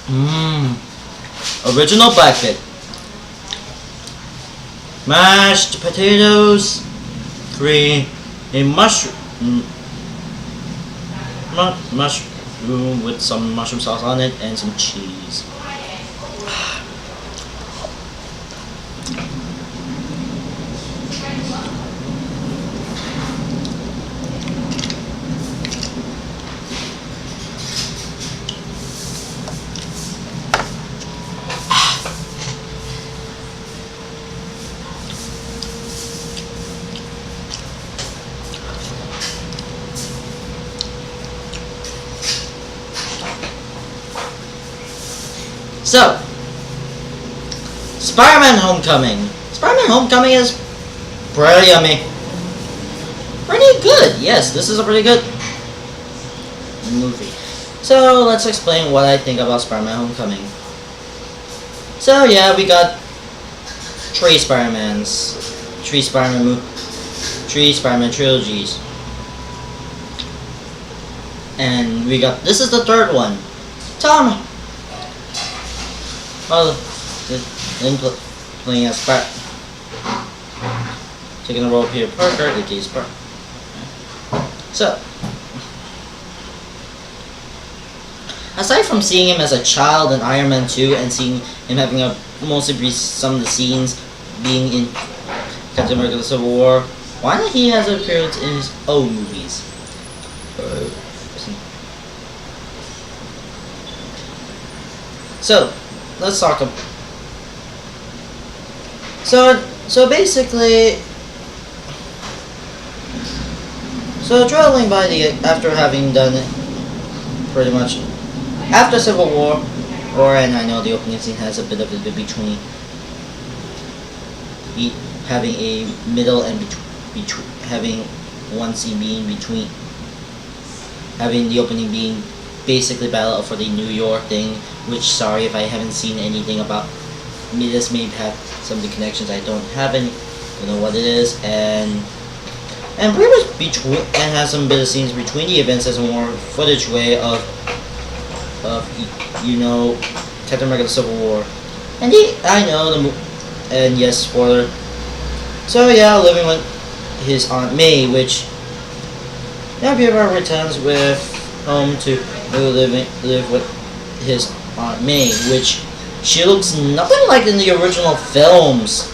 Mmm. Original bucket. Mashed potatoes, cream, a mushroom with some mushroom sauce on it, and some cheese. So, Spider-Man Homecoming. Spider-Man Homecoming is pretty yummy. Pretty good. Yes, this is a pretty good movie. So, let's explain what I think about Spider-Man Homecoming. So, yeah, we got three Spider-Mans. Three Spider-Man trilogies. And we got, this is the third one. Tom playing as taking the role of Peter Parker, aka Spark. So, aside from seeing him as a child in Iron Man 2 and seeing him having a mostly some of the scenes being in Captain America: Civil War, why not he has appeared in his own movies? So, let's talk about. So basically, traveling by after having done it pretty much after Civil War, and I know the opening scene has a bit of a between, having a middle and having one scene being between, having the opening being basically battle for the New York thing, which, sorry if I haven't seen anything about me, this may have some of the connections. I don't have any, don't know what it is, and pretty much between, and has some bit of scenes between the events as a more footage way of Captain America: Civil War, and I know and yes, spoiler. So yeah, living with his Aunt May, which now Peter returns with home to live with his Aunt May, which she looks nothing like in the original films.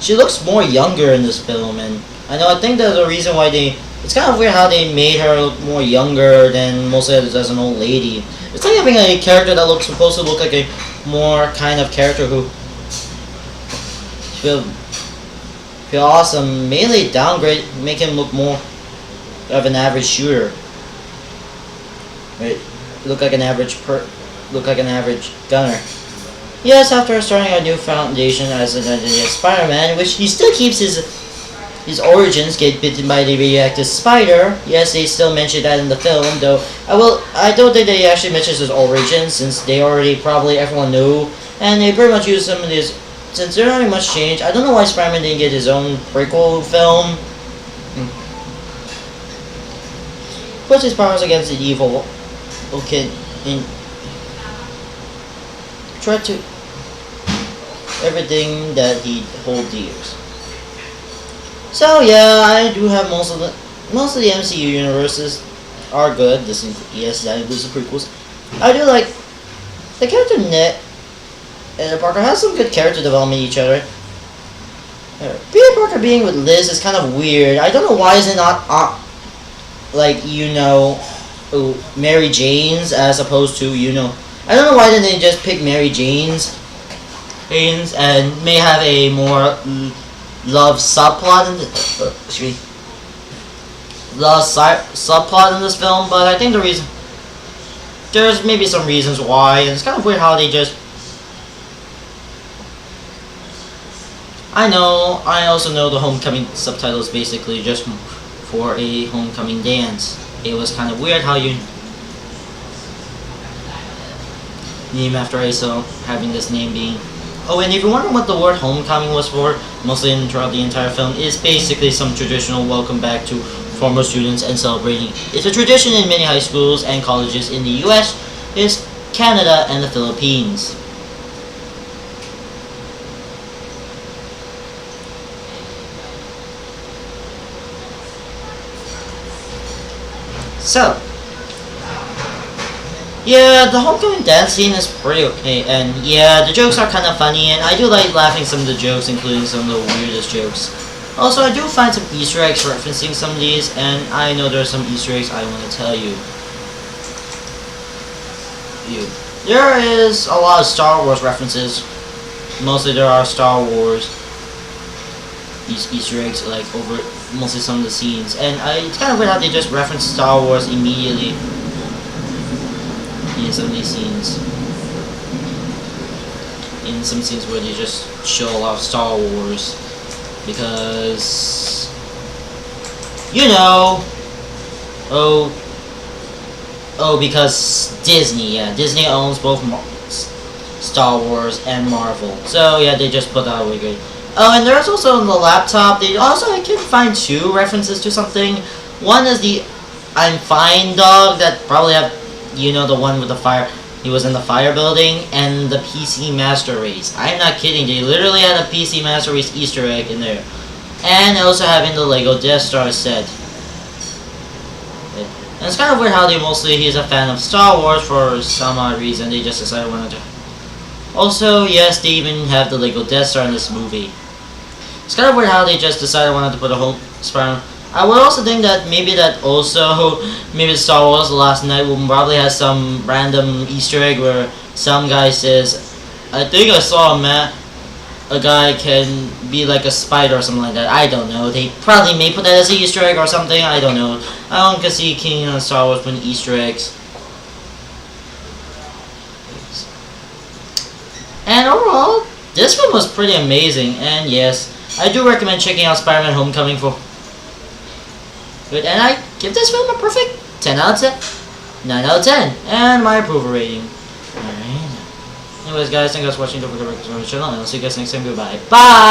She looks more younger in this film, and I think that's the reason why it's kind of weird how they made her look more younger than most others as an old lady. It's like having a character that looks supposed to look like a more kind of character who feel awesome, mainly downgrade, make him look more of an average shooter. Right? Look like an average gunner. Yes, after starting a new foundation as an Spider-Man, which he still keeps his origins, get bitten by the radioactive spider. Yes, they still mention that in the film, though I don't think they actually mention his origins, since they already probably everyone knew, and they pretty much use some of this. Since there aren't much change, I don't know why Spider-Man didn't get his own prequel film. Puts his powers against the evil. Okay, and try to everything that he holds dear. So yeah, I do have most of the MCU universes are good. Yes, that includes the prequels. I do like the character Ned and Parker has some good character development each other. Peter Parker being with Liz is kind of weird. I don't know why is it not Mary Jane's as opposed to I don't know why didn't they just pick Mary Jane's and may have a more love subplot in subplot in this film, but I think there's maybe some reasons why, and it's kind of weird how they just. I also know the Homecoming subtitles basically just for a homecoming dance. It was kind of weird how you name after ISO having this name being Oh, and if you're wondering what the word homecoming was for, mostly throughout the entire film, is basically some traditional welcome back to former students and celebrating. It's a tradition in many high schools and colleges in the US, is Canada, and the Philippines. So, yeah, the homecoming dance scene is pretty okay, and yeah, the jokes are kind of funny, and I do like laughing some of the jokes, including some of the weirdest jokes. Also, I do find some Easter eggs referencing some of these, and I know there are some Easter eggs I want to tell you. There is a lot of Star Wars references. Mostly there are Star Wars Easter eggs, like over mostly some of the scenes, and it's kind of weird how they just reference Star Wars immediately in some of these scenes. In some scenes where they just show a lot of Star Wars, because you know, because Disney, yeah, Disney owns both Star Wars and Marvel, so yeah, they just put that away great. Oh, and there's also on the laptop, I can find two references to something. One is the I'm Fine dog that probably have, you know, the one with the fire, he was in the fire building, and the PC Master Race. I'm not kidding, they literally had a PC Master Race Easter egg in there. And also having the Lego Death Star set. And it's kind of weird how he's a fan of Star Wars for some odd reason, they just decided wanted to. Also, yes, they even have the Lego Death Star in this movie. It's kind of weird how they just decided wanted to put a whole Spider-Man. I would also think that maybe Star Wars The Last Night will probably have some random Easter egg where some guy says, I think I saw a guy can be like a spider or something like that. I don't know. They probably may put that as an Easter egg or something. I don't know. I don't see King on Star Wars putting Easter eggs. And overall, this film was pretty amazing, and yes, I do recommend checking out Spider-Man Homecoming for good, and I give this film a perfect 10 out of 10. 9 out of 10, and my approval rating. Alright. Anyways guys, thank you guys for watching, don't forget to subscribe to my channel, and I'll see you guys next time, goodbye. Bye!